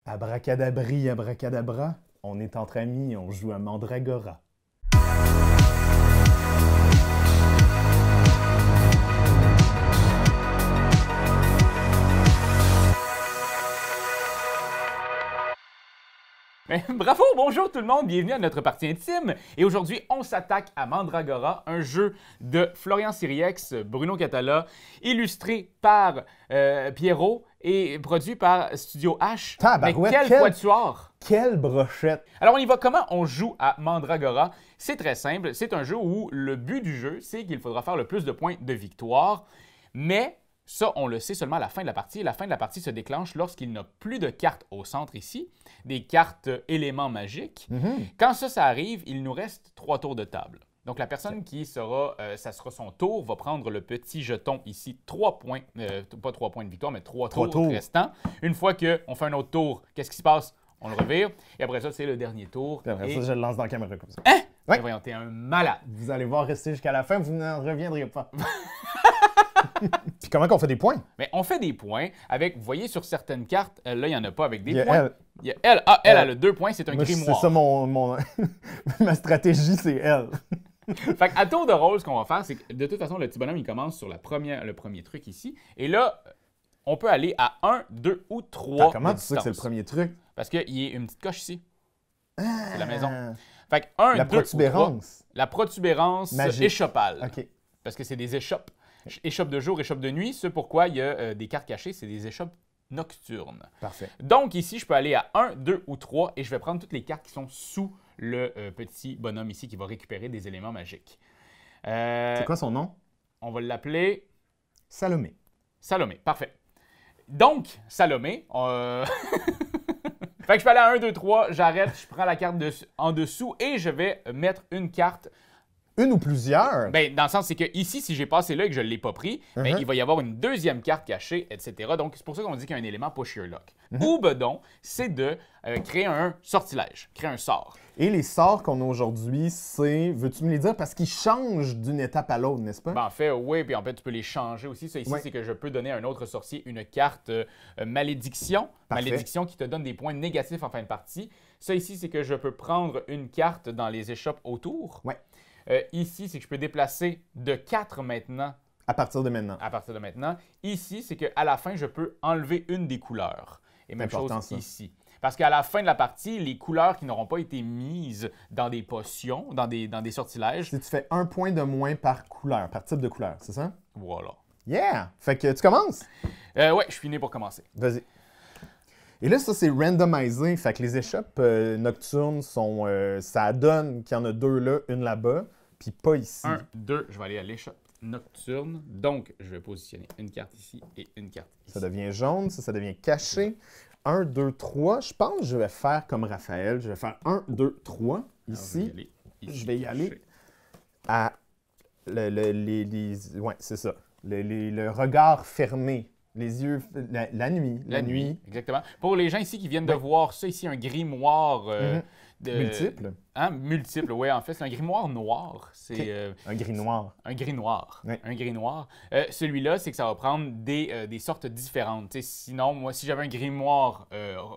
Abracadabri, abracadabra, on est entre amis, on joue à Mandragora. Bravo, bonjour tout le monde, bienvenue à notre partie intime. Et aujourd'hui, on s'attaque à Mandragora, un jeu de Florian Siriex, Bruno Catala, illustré par Pierrot et produit par Studio H. Mais quel quatuor! Quelle brochette! Alors on y va, comment on joue à Mandragora? C'est très simple, c'est un jeu où le but du jeu, c'est qu'il faudra faire le plus de points de victoire, mais ça, on le sait seulement à la fin de la partie. La fin de la partie se déclenche lorsqu'il n'y a plus de cartes au centre ici, des cartes éléments magiques. Quand ça arrive, il nous reste 3 tours de table. Donc, la personne qui sera, ça sera son tour, va prendre le petit jeton ici, 3 points, pas 3 points de victoire, mais 3 tours restants. Une fois qu'on fait un autre tour, qu'est-ce qui se passe? On le revire. Et après ça, c'est le dernier tour. Et après ça, je le lance dans la caméra comme ça. Hein? Ouais. Voyons, t'es un malade. Vous allez voir rester jusqu'à la fin, vous n'en reviendrez pas. Puis comment qu'on fait des points? Mais on fait des points avec, vous voyez sur certaines cartes, là, il n'y en a pas avec des points. Elle. Il y a elle. Ah, elle a 2 points, c'est un grimoire. C'est ça ma stratégie, c'est elle. Fait qu'à tour de rôle, ce qu'on va faire, c'est que de toute façon, le petit bonhomme, il commence sur le premier truc ici. Et là, on peut aller à 1, 2 ou 3. Comment tu sais que c'est le premier truc? Parce qu'il y a une petite coche ici. C'est la maison. Ah. Fait que 1, 2 protubérance. ou 3. La protubérance magique. Échoppale. OK. Parce que c'est des échoppes. Échoppes de jour, échoppes de nuit. C'est pourquoi il y a des cartes cachées, c'est des échoppes nocturnes. Parfait. Donc ici, je peux aller à 1, 2 ou 3 et je vais prendre toutes les cartes qui sont sous le petit bonhomme ici qui va récupérer des éléments magiques. C'est quoi son nom? On va l'appeler Salomé. Salomé, parfait. Donc, Salomé, fait que je peux aller à 1, 2, 3, j'arrête, je prends la carte en dessous et je vais mettre une carte. Une ou plusieurs? Bien, dans le sens, c'est que ici, si j'ai passé là et que je ne l'ai pas pris, ben, il va y avoir une deuxième carte cachée, etc. Donc, c'est pour ça qu'on dit qu'il y a un élément push your luck. Ou bedon, c'est de créer un sortilège, créer un sort. Et les sorts qu'on a aujourd'hui, c'est... Veux-tu me les dire? Parce qu'ils changent d'une étape à l'autre, n'est-ce pas? Ben, en fait, oui, puis en fait, tu peux les changer aussi. Ça ici, c'est que je peux donner à un autre sorcier une carte malédiction. Parfait. Malédiction qui te donne des points négatifs en fin de partie. Ça ici, c'est que je peux prendre une carte dans les échoppes autour. Ouais. Ici, c'est que je peux déplacer de 4 maintenant. À partir de maintenant. À partir de maintenant. Ici, c'est qu'à la fin, je peux enlever une des couleurs. Et même chose ici. Parce qu'à la fin de la partie, les couleurs qui n'auront pas été mises dans des potions, dans des sortilèges... Si tu fais 1 point de moins par couleur, par type de couleur, c'est ça? Voilà. Yeah! Fait que tu commences? Ouais, je suis né pour commencer. Vas-y. Et là, ça, c'est randomisé. Fait que les échoppes nocturnes sont... ça donne qu'il y en a 2 là, une là-bas, puis pas ici. 1, 2, je vais aller à l'échoppe nocturne. Donc, je vais positionner une carte ici et une carte ici. Ça devient jaune, ça devient caché. 1, 2, 3. Je pense que je vais faire comme Raphaël. Je vais faire 1, 2, 3 ici. Je vais y aller à ouais, c'est ça. Le regard fermé. Les yeux... La nuit. La nuit, exactement. Pour les gens ici qui viennent de voir ça ici, un grimoire... multiple. Hein? Multiple, oui. En fait, c'est un grimoire noir. C'est un gris noir. Un gris noir. Ouais. Un gris noir. Celui-là, c'est que ça va prendre des sortes différentes. T'sais, sinon, moi, si j'avais un grimoire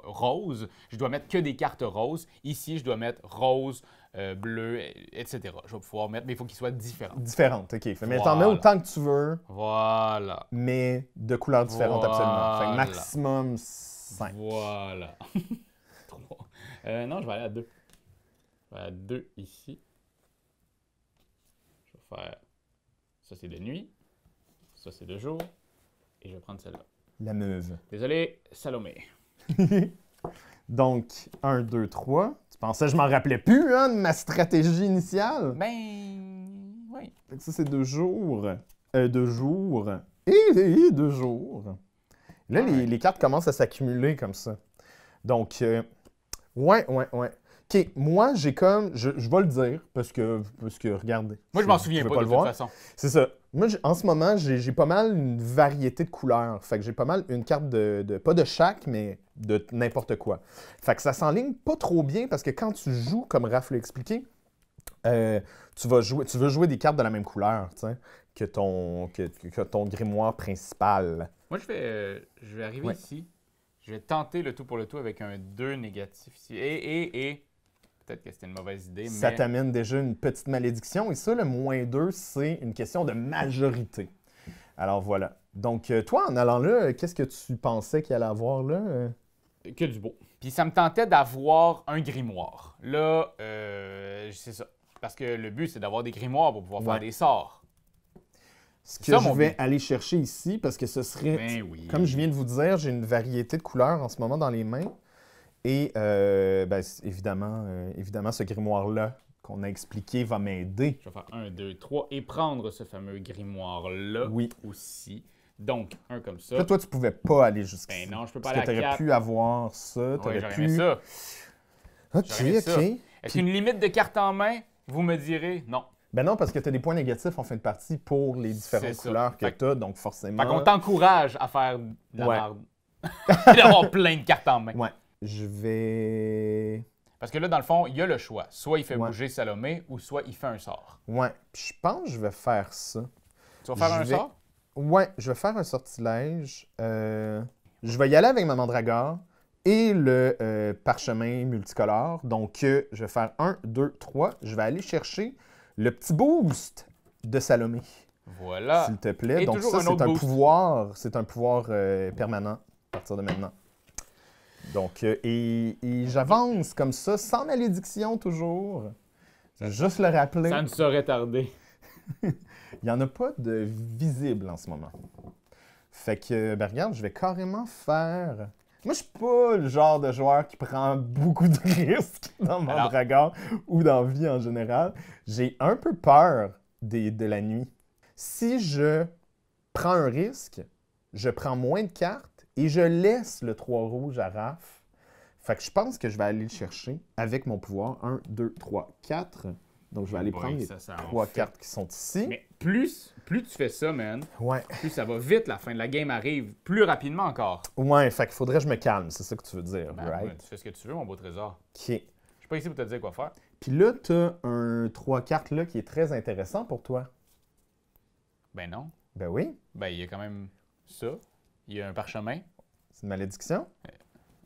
rose, je dois mettre que des cartes roses. Ici, je dois mettre rose, bleu, etc. Je vais pouvoir mettre, mais il faut qu'il soit différent. Différente, OK. Mais t'en mets autant que tu veux. Voilà. Mais de couleurs différentes, absolument. Fait que maximum 5. Voilà. 3. Non, je vais aller à 2. Je vais à 2 ici. Je vais faire... Ça, c'est de nuit. Ça, c'est de jour. Et je vais prendre celle-là. La meuve. Désolé, Salomé. Donc, 1, 2, 3. Tu pensais que je m'en rappelais plus, hein, de ma stratégie initiale? Ben, oui. Fait que ça, c'est 2 jours. 2 jours. Et 2 jours. Là, les cartes commencent à s'accumuler comme ça. Donc, ouais. OK, moi, j'ai comme... Je vais le dire, parce que regardez. Moi, je m'en souviens pas de toute façon. C'est ça. Moi, en ce moment, j'ai pas mal une variété de couleurs. Fait que j'ai pas mal une carte pas de chaque, mais de n'importe quoi. Fait que ça s'enligne pas trop bien, parce que quand tu joues, comme Raph l'a expliqué, tu veux jouer des cartes de la même couleur, tu sais, que ton grimoire principal. Moi, je vais arriver ici. Je vais tenter le tout pour le tout avec un 2 négatif ici. Et peut-être que c'était une mauvaise idée, mais... Ça t'amène déjà une petite malédiction. Et ça, le -2, c'est une question de majorité. Alors voilà. Donc, toi, en allant là, qu'est-ce que tu pensais qu'il allait avoir là? Que du beau. Puis ça me tentait d'avoir un grimoire. Là, c'est ça. Parce que le but, c'est d'avoir des grimoires pour pouvoir faire des sorts. Ce C'est que ça, je mon vais but. aller chercher ici, parce que ce serait, Ben oui. comme je viens de vous dire, j'ai une variété de couleurs en ce moment dans les mains. Et évidemment, ce grimoire-là qu'on a expliqué va m'aider. Je vais faire 1, 2, 3 et prendre ce fameux grimoire-là aussi. Donc, un comme ça. Là, toi, tu pouvais pas aller jusqu'ici. Ben non, je peux pas parce que aller à tu aurais 4. pu avoir ça. Tu Oui, aurais j'aurais pu. aimé ça. Ok, J'aurais aimé ça. ok. Est-ce qu'une limite de cartes en main, vous me direz non? Ben non, parce que tu as des points négatifs en fin de partie pour les différentes C'est ça. couleurs que Fait que- tu as, donc forcément. Fait qu'on t'encourage à faire de la Ouais. merde. D'avoir plein de cartes en main. Ouais. Je vais. Parce que là, dans le fond, il y a le choix. Soit il fait Ouais. bouger Salomé, ou soit il fait un sort. Ouais. Puis je pense que je vais faire ça. Tu vas faire Je un vais- sort? Ouais, je vais faire un sortilège. Je vais y aller avec ma mandragore et le parchemin multicolore. Donc, je vais faire 1, 2, 3. Je vais aller chercher le petit boost de Salomé, Voilà. s'il te plaît. Et Donc, toujours ça, un c'est autre un boost. pouvoir. C'est un pouvoir permanent à partir de maintenant. Donc, et j'avance comme ça, sans malédiction toujours. Je vais juste le rappeler. Ça ne saurait tarder. Il n'y en a pas de visible en ce moment. Fait que, ben regarde, je vais carrément faire... Moi, je suis pas le genre de joueur qui prend beaucoup de risques dans mon Alors- dragon ou dans la vie en général. J'ai un peu peur de la nuit. Si je prends un risque, je prends moins de cartes et je laisse le 3 rouge à Raph. Fait que je pense que je vais aller le chercher avec mon pouvoir. 1, 2, 3, 4. Donc, je vais aller Boy, prendre les ça en 3 fait. cartes qui sont ici. Mais plus tu fais ça, man, Ouais. plus ça va vite, la fin de la game arrive plus rapidement encore. Ouais, fait qu'il faudrait que je me calme, c'est ça que tu veux dire, Ben, right? ouais, tu fais ce que tu veux, mon beau trésor. OK. Je suis pas ici pour te dire quoi faire. Puis là, t'as un 3 cartes là qui est très intéressant pour toi. Ben non. Ben oui, Ben, il y a quand même ça. Il y a un parchemin. c'est une malédiction.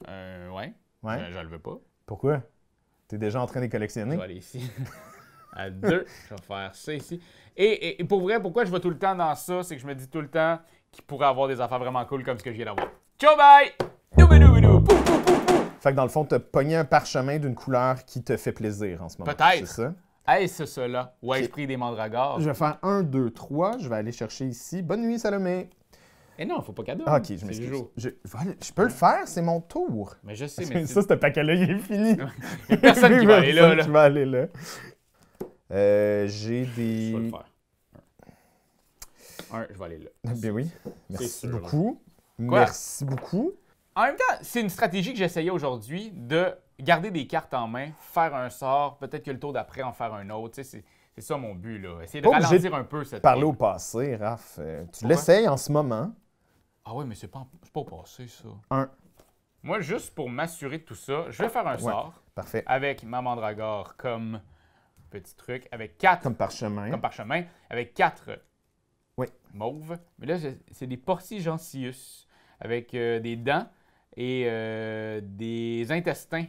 Ouais. Ouais. Je le veux pas. Pourquoi? T'es déjà en train de les Je collectionner? vais aller ici. À 2. Je vais faire ça ici. Et pour vrai, pourquoi je vais tout le temps dans ça, c'est que je me dis tout le temps qu'il pourrait avoir des affaires vraiment cool comme ce que je viens d'avoir. Ciao, bye! Doubidou-bidou! Pouf, pouf, pouf, pouf! Fait que dans le fond, t'as pogné un parchemin d'une couleur qui te fait plaisir en ce moment. Peut-être. C'est ça? Est-ce cela? Ou ai-je Ok. pris des mandragores? Je vais faire 1, 2, 3. Je vais aller chercher ici. Bonne nuit, Salomé. Eh non, faut pas cadeau. Ah, ok, je C'est m'excuse. le jour. Je peux le faire, c'est mon tour. Mais je sais, mais Ça, ce paquet-là, il est fini. il y a personne qui va aller là. Personne qui va aller là. J'ai Je vais le des... faire. Un, je vais aller là. Ben oui. C'est Merci sûr. beaucoup. Quoi? Merci beaucoup. En même temps, c'est une stratégie que j'essayais aujourd'hui de garder des cartes en main, faire un sort, peut-être que le tour d'après en faire un autre. Tu sais, c'est ça mon but, là. Essayer de Pas obligé ralentir un peu cette Parler game. au passé, Raph. Tu Pourquoi? l'essayes en ce moment. Ah ouais, mais c'est pas au passé, ça. 1. Moi, juste pour m'assurer de tout ça, je vais faire un sort Parfait. avec ma mandragore comme petit truc, avec 4 Comme parchemin. comme parchemin, avec 4 Oui. mauves. Mais là, c'est des porci gentius avec des dents et des intestins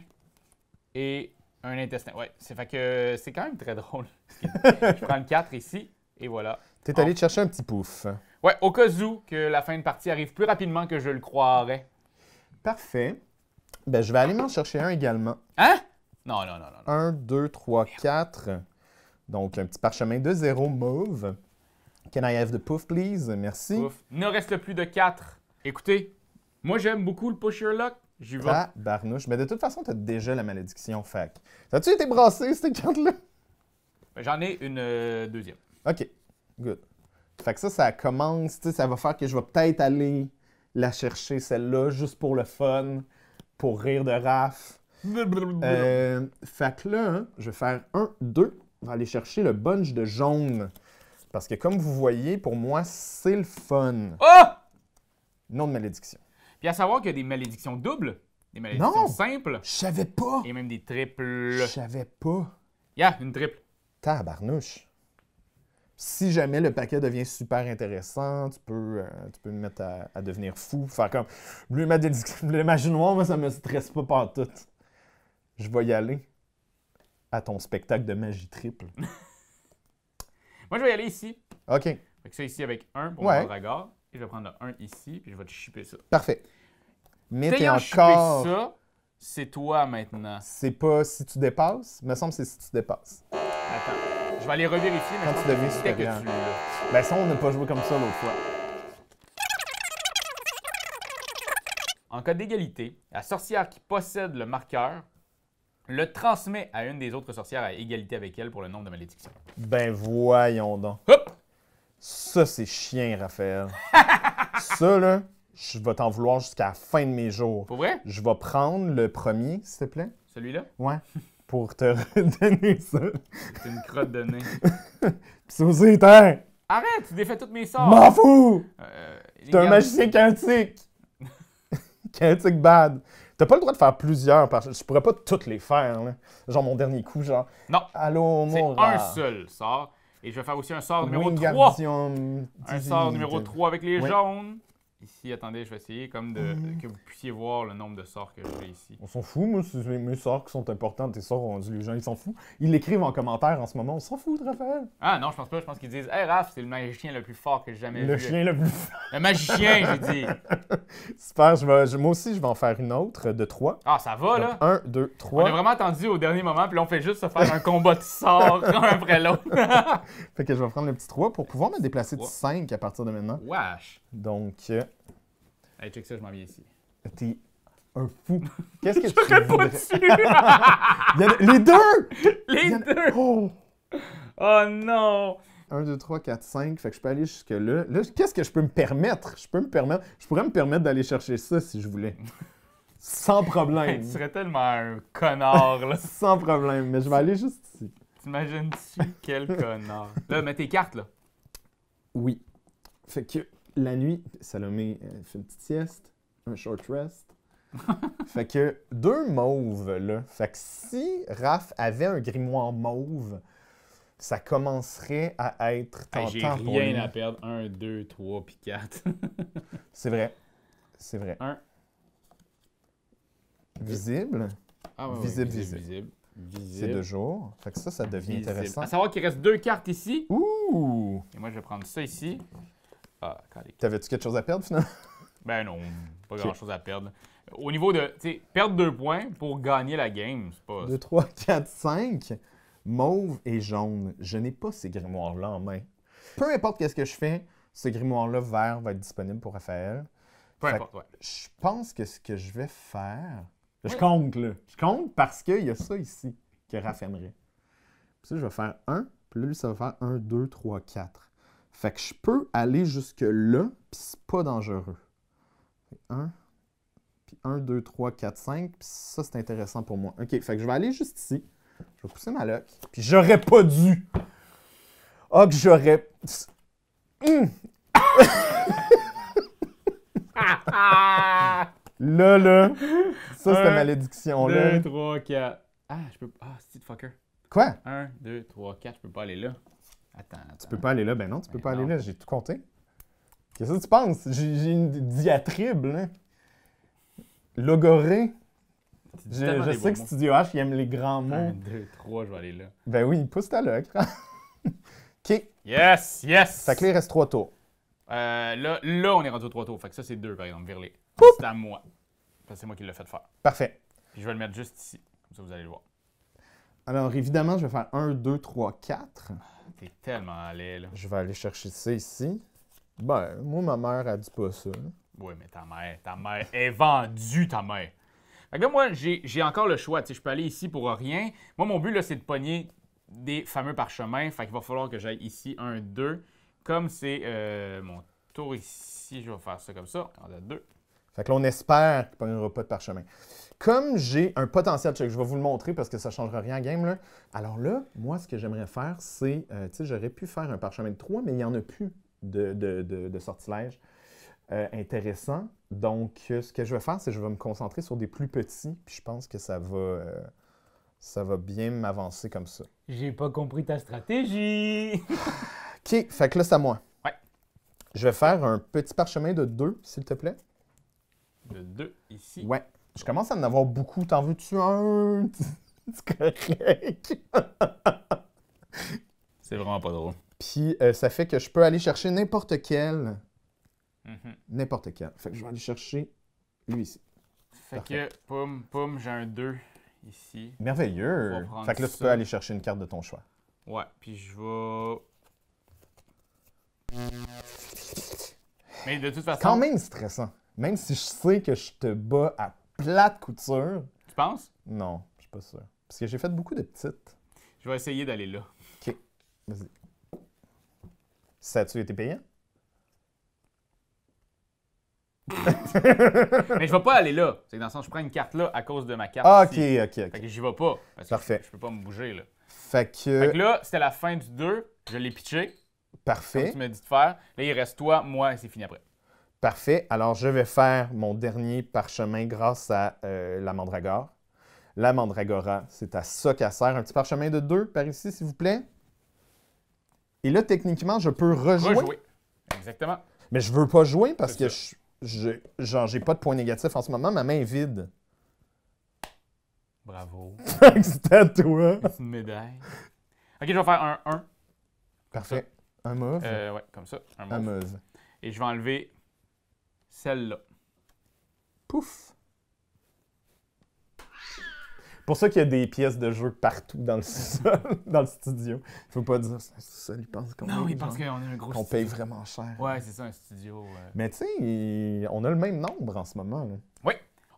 et un intestin. Ouais, fait que c'est quand même très drôle. Je prends le 4 ici et voilà. T'es allé te chercher un petit pouf. Ouais, au cas où que la fin de partie arrive plus rapidement que je le croirais. Parfait. Ben, je vais aller m'en chercher un également. Hein? Non, non, non, non. non. 1, 2, 3, 4. Donc, un petit parchemin de 0 mauve. Can I have the pouf, please? Merci. Ouf. Il ne reste plus de 4. Écoutez, moi j'aime beaucoup le push your luck. J'y vais. Ah, barnouche. Mais de toute façon, t'as déjà la malédiction, fac. As-tu été brassé, ces cartes-là? Ben, j'en ai une deuxième. OK. Good. Fait que ça commence, tu sais, ça va faire que je vais peut-être aller la chercher, celle-là, juste pour le fun, pour rire de Raph. Fait que là, hein, je vais faire 1, 2. On va aller chercher le bunch de jaune. Parce que comme vous voyez, pour moi, c'est le fun. Oh! Non de malédiction. Puis à savoir qu'il y a des malédictions doubles, des malédictions Non! simples Je savais pas! et même des triples. Je savais pas. Il y a une triple. Tabarnouche. Si jamais le paquet devient super intéressant, tu peux me mettre à devenir fou. Faire comme, lui mettre des magie noire, moi, ça me stresse pas partout. Je vais y aller à ton spectacle de magie triple. Moi, je vais y aller ici. OK. Fait que ça ici avec 1 pour Ouais. Mandragore. Et je vais prendre le 1 ici, puis je vais te shipper ça. Parfait. Mais t'es T'ayant shippé encore... ça, c'est toi maintenant. C'est pas si tu dépasses. Il me semble que c'est si tu dépasses. Attends, je vais aller revérifier, mais Quand je tu pense deviens que c'était que supérieur. tu l'as. Ben ça, on n'a pas joué comme ça l'autre fois. En cas d'égalité, la sorcière qui possède le marqueur le transmet à une des autres sorcières à égalité avec elle pour le nombre de malédictions. Ben voyons donc. Hop! Ça, c'est chien, Raphaël. Ça, là, je vais t'en vouloir jusqu'à la fin de mes jours. Pour vrai? Je vais prendre le premier, s'il te plaît. Celui-là? Ouais. Pour te redonner ça. C'est une crotte de nez. Pis c'est aussi, t'es... Arrête, tu défais tous mes sorts! M'en fous! Les T'es un gardes- magicien chaotique. Chaotique bad. T'as pas le droit de faire plusieurs, parce que je pourrais pas toutes les faire, là. Genre mon dernier coup, genre... Non, Allô, c'est mon un seul sort. Et je vais faire aussi un sort numéro 3. Wingardium Un sort numéro 3 avec les Oui. jaunes. Ici, attendez, je vais essayer comme que vous puissiez voir le nombre de sorts que j'ai ici. On s'en fout, moi, c'est mes sorts qui sont importants. Tes sorts, on dit les gens, ils s'en foutent. Ils l'écrivent en commentaire en ce moment. On s'en fout, Raphaël. Ah non, je pense pas. Je pense qu'ils disent « Hey Raph, c'est le magicien le plus fort que j'ai jamais Le vu. » chien le plus... Le magicien, j'ai dit. Super, moi aussi, je vais en faire une autre de 3. Ah, ça va, là? 1, 2, On a 3. vraiment attendu au dernier moment, puis là, on fait juste se faire un combat de sorts, un après l'autre. Fait que je vais prendre le petit 3 pour pouvoir me déplacer de 3. 5 à partir de maintenant. Wesh! Donc, Hey, check ça, je m'en viens ici. t'es un fou. Qu'est-ce que tu Pas voudrais... dessus! Il y en a- Les deux! Les Il y en a- deux! Oh! Oh non! 1, 2, 3, 4, 5. Fait que je peux aller jusque-là. Là, qu'est-ce que je peux me permettre? Je pourrais me permettre d'aller chercher ça si je voulais. Sans Hey, problème. tu serais tellement un connard, là. Sans problème. Mais je vais aller juste ici. T'imagines-tu quel connard? Là, mets tes cartes, là. Oui. Fait que la nuit, Salomé fait une petite sieste, un short rest. Fait que 2 mauves, là. Fait que si Raph avait un grimoire mauve, ça commencerait à être Hey, j'ai tentant pour lui. rien à perdre. 1, 2, 3, puis 4. C'est vrai. C'est vrai. 1. Visible, Ah ouais, Visible, visible. c'est Visible. 2 jours. Fait que ça devient Visible. intéressant. À savoir qu'il reste 2 cartes ici. Ouh! Et moi, je vais prendre ça ici. Ah, calique. T'avais-tu quelque chose à perdre, finalement? Ben non, pas Ok. grand-chose à perdre. Au niveau de, tu sais, perdre 2 points pour gagner la game, c'est pas... 2, 3, 4, 5. Mauve et jaune. Je n'ai pas ces grimoires-là en main. Peu importe qu'est-ce que je fais, ce grimoire-là vert va être disponible pour Raphaël. Peu Fait importe, ouais. Je pense que ce que je vais faire... Je Ouais. compte, là. Je compte parce qu'il y a ça ici que Raph aimerait. Puis ça, je vais faire 1. Puis là, lui, ça va faire 1, 2, 3, 4. Fait que je peux aller jusque-là, puis c'est pas dangereux. 1, puis 1, 2, 3, 4, 5. Puis ça, c'est intéressant pour moi. OK, fait que je vais aller juste ici. Je vais pousser ma lock. Puis j'aurais pas dû. Ah, que j'aurais... Là, ça, c'est Un, malédiction-là. 2, 3, 4. Ah, je peux... Ah, c'est fucker. Quoi? 1, 2, 3, 4, je peux pas aller là. Attends. Tu peux pas aller là? Ben non, tu peux Ben pas aller non. là. J'ai tout compté. Qu'est-ce que tu penses? J'ai une diatribe, là. Logoré. Je sais que Studio H, il aime les grands mots. 1, 2, 3, je vais aller là. Ben oui, pousse ta loc. OK. Yes, yes! Fait que là, il reste 3 tours. Là, on est rendu aux 3 tours. Fait que ça, c'est 2, par exemple, virlé. C'est à moi. Parce que c'est moi qui l'ai fait faire. Parfait. Puis je vais le mettre juste ici. Comme ça, vous allez le voir. Alors, évidemment, je vais faire 1, 2, 3, 4. T'es tellement laid, là. Je vais aller chercher ça ici. Ben, moi, ma mère, elle dit pas ça. Oui, mais ta mère est vendue, ta mère. Fait que là, moi, j'ai encore le choix. Tu sais, je peux aller ici pour rien. Moi, mon but, là, c'est de pogner des fameux parchemins. Fait qu'il va falloir que j'aille ici, 1, 2. Comme c'est mon tour ici, je vais faire ça comme ça. On a 2. Fait que là, on espère qu'il n'y aura pas de parchemin. Comme j'ai un potentiel, check, je vais vous le montrer parce que ça ne changera rien en game, là. Alors là, moi, ce que j'aimerais faire, c'est, tu sais, j'aurais pu faire un parchemin de 3, mais il n'y en a plus de sortilège intéressant. Donc, ce que je vais faire, c'est que je vais me concentrer sur des plus petits, puis je pense que ça va bien m'avancer comme ça. J'ai pas compris ta stratégie. OK, fait que là, c'est à moi. Ouais. Je vais faire un petit parchemin de 2, s'il te plaît. De 2 ici. Ouais. Je commence à en avoir beaucoup. T'en veux-tu un? C'est correct. C'est vraiment pas drôle. Puis ça fait que je peux aller chercher n'importe quel. Mhm. N'importe quel. Fait que je vais aller chercher lui ici. Fait Parfait. que, poum, j'ai un 2 ici. On Merveilleux. va prendre Fait que là, tu ça. peux aller chercher une carte de ton choix. Ouais, puis je vais... Mais de toute façon... Quand même stressant. Même si je sais que je te bats à plate couture. Tu penses? Non, je suis pas sûr. Parce que j'ai fait beaucoup de petites. Je vais essayer d'aller là. OK. Vas-y. Ça a-tu été payant? Mais je vais pas aller là. C'est dans le sens, je prends une carte là à cause de ma carte Ah, OK, ici. OK, Fait OK. que j'y vais pas. Parce que Parfait. Je peux pas me bouger, là. Fait Fait que que... là, c'était la fin du 2. Je l'ai pitché, comme Parfait. tu m'as dit de faire. Là, il reste toi, moi, et c'est fini après. Parfait. Alors, je vais faire mon dernier parchemin grâce à la mandragore. La mandragora, c'est à ça qu'elle sert. Un petit parchemin de 2 par ici, s'il vous plaît. Et là, techniquement, je peux rejouer. Rejouer. Exactement. Mais je veux pas jouer parce C'est que genre, j'ai pas de points négatifs en ce moment. Ma main est vide. Bravo. C'est à toi. C'est une médaille. Ok, je vais faire un 1. Parfait. Un mauve. Ouais, comme ça. Un Un mauve. mauve. Et je vais enlever celle-là. Pouf. Pour ça qu'il y a des pièces de jeu partout dans le sol, dans le studio. Faut pas dire ça. Ça, il pense qu'on Non, est, il pense genre, qu'on est un gros qu'on studio. paye vraiment cher. Ouais, c'est ça, un studio. Mais tu sais, on a le même nombre en ce moment. Là. Oui,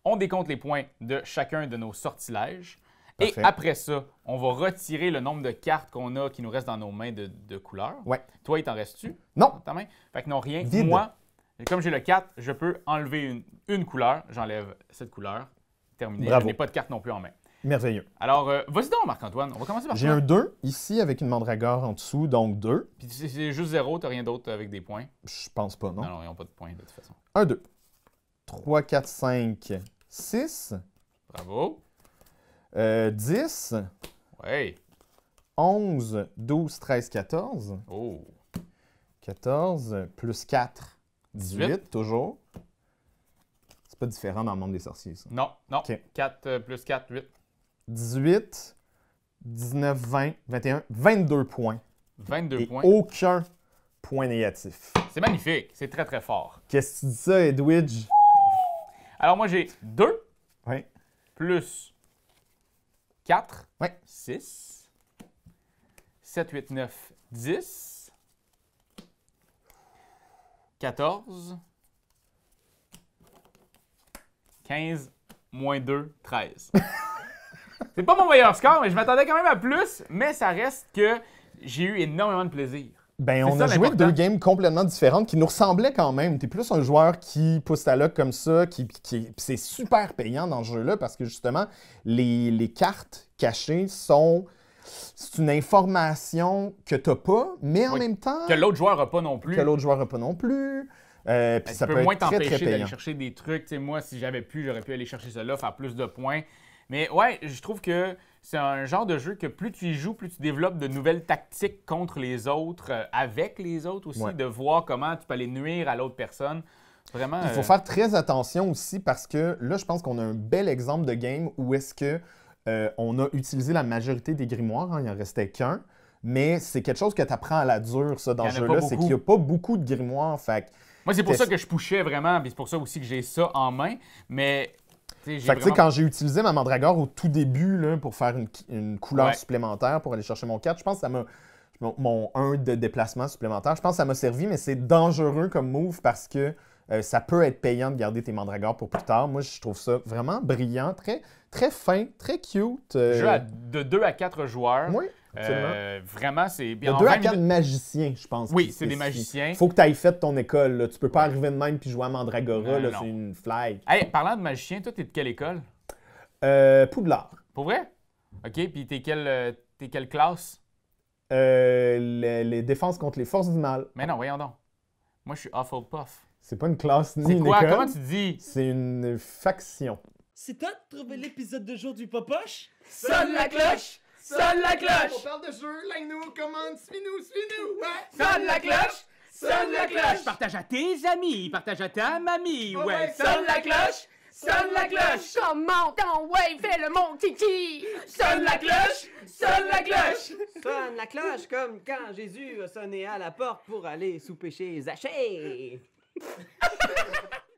on décompte les points de chacun de nos sortilèges. Et Parfait. après ça, on va retirer le nombre de cartes qu'on a qui nous restent dans nos mains de couleurs. Ouais. Toi, il t'en reste-tu Non. dans ta main? Fait que non, rien. Vide. Moi, comme j'ai le 4, je peux enlever une couleur. J'enlève cette couleur. Terminé. Bravo. Je n'ai pas de carte non plus en main. Merveilleux. Alors, vas-y donc, Marc-Antoine. On va commencer par J'ai toi. un 2 ici avec une mandragore en dessous, donc 2. Puis c'est juste 0, t'as rien d'autre avec des points. Je pense pas, non? Non, non, ils n'ont pas de points de toute façon. 1, 2. 3, 4, 5, 6. Bravo. 10. Ouais. 11, 12, 13, 14. Oh. 14 plus 4, 18, 18. toujours. C'est pas différent dans le monde des sorciers, ça. Non, non. OK. 4 plus 4, 8. 18, 19, 20, 21, 22 points. 22 Et points. aucun point négatif. C'est magnifique. C'est très, très fort. Qu'est-ce que tu dis ça, Edwidge? Alors, moi, j'ai 2 Oui. plus 4, Ouais. 6, 7, 8, 9, 10, 14, 15, moins 2, 13. C'est pas mon meilleur score, mais je m'attendais quand même à plus, mais ça reste que j'ai eu énormément de plaisir. Ben, C'est on ça, a joué l'important. 2 games complètement différentes qui nous ressemblaient quand même. T'es plus un joueur qui pousse ta luck comme ça, puis c'est super payant dans ce jeu-là parce que justement, les cartes cachées sont... C'est une information que t'as pas, mais en Oui. même temps, Que l'autre joueur n'a pas non plus. que l'autre joueur n'a pas non plus. Puis Tu ça peux peut moins être très, très t'empêcher d'aller payant. chercher des trucs. Tu sais, moi, si j'avais pu, j'aurais pu aller chercher cela, faire plus de points. Mais ouais, je trouve que c'est un genre de jeu que plus tu y joues, plus tu développes de nouvelles tactiques contre les autres, avec les autres aussi, Ouais. de voir comment tu peux aller nuire à l'autre personne. Vraiment. Il faut faire très attention aussi parce que là, je pense qu'on a un bel exemple de game où est-ce que on a utilisé la majorité des grimoires, hein, il en restait qu'un, mais c'est quelque chose que tu apprends à la dure, ça, dans Il y ce en a jeu-là, pas c'est beaucoup. qu'il n'y a pas beaucoup de grimoires, fait que Moi, c'est pour Qu'est-ce- ça que je pushais vraiment, puis c'est pour ça aussi que j'ai ça en main. Mais, tu sais, j'ai Fait que, tu sais, vraiment... quand j'ai utilisé ma mandragore au tout début là, pour faire une couleur Ouais. supplémentaire pour aller chercher mon 4, je pense que ça m'a. Mon 1 de déplacement supplémentaire, je pense que ça m'a servi, mais c'est dangereux comme move parce que ça peut être payant de garder tes mandragores pour plus tard. Moi, je trouve ça vraiment brillant, très, très fin, très cute. Jeu de 2 à 4 joueurs. Oui, absolument. Vraiment, c'est bien. De En 2 à 20 4 minutes- magiciens, je pense. Oui, qui c'est des spécifient. magiciens. Faut que tu ailles fait ton école. Là. Tu peux pas arriver de même puis jouer à Mandragora. Non, Là, non. c'est une flag. Hey, parlant de magicien, toi, t'es de quelle école? Poudlard. Pour vrai? OK, puis t'es quelle classe? Les défenses contre les forces du mal. Mais non, voyons donc. Moi, je suis Hufflepuff. C'est pas une classe ni C'est une quoi? école. Comment tu dis? C'est une faction. C'est toi de trouver l'épisode de jour du Popoche? Sonne la cloche! sonne la On cloche! parle de jeu, like-nous, commande, suis-nous, suis-nous! Ouais. Sonne la cloche! Sonne la cloche! Partage à tes amis, partage à ta mamie, ouais, ouais. Sonne la cloche! Sonne la cloche! Comment ton ouais, fais le mon titi! Sonne la cloche! Sonne la cloche! Sonne la cloche comme quand Jésus a sonné à la porte pour aller souper chez Zachée.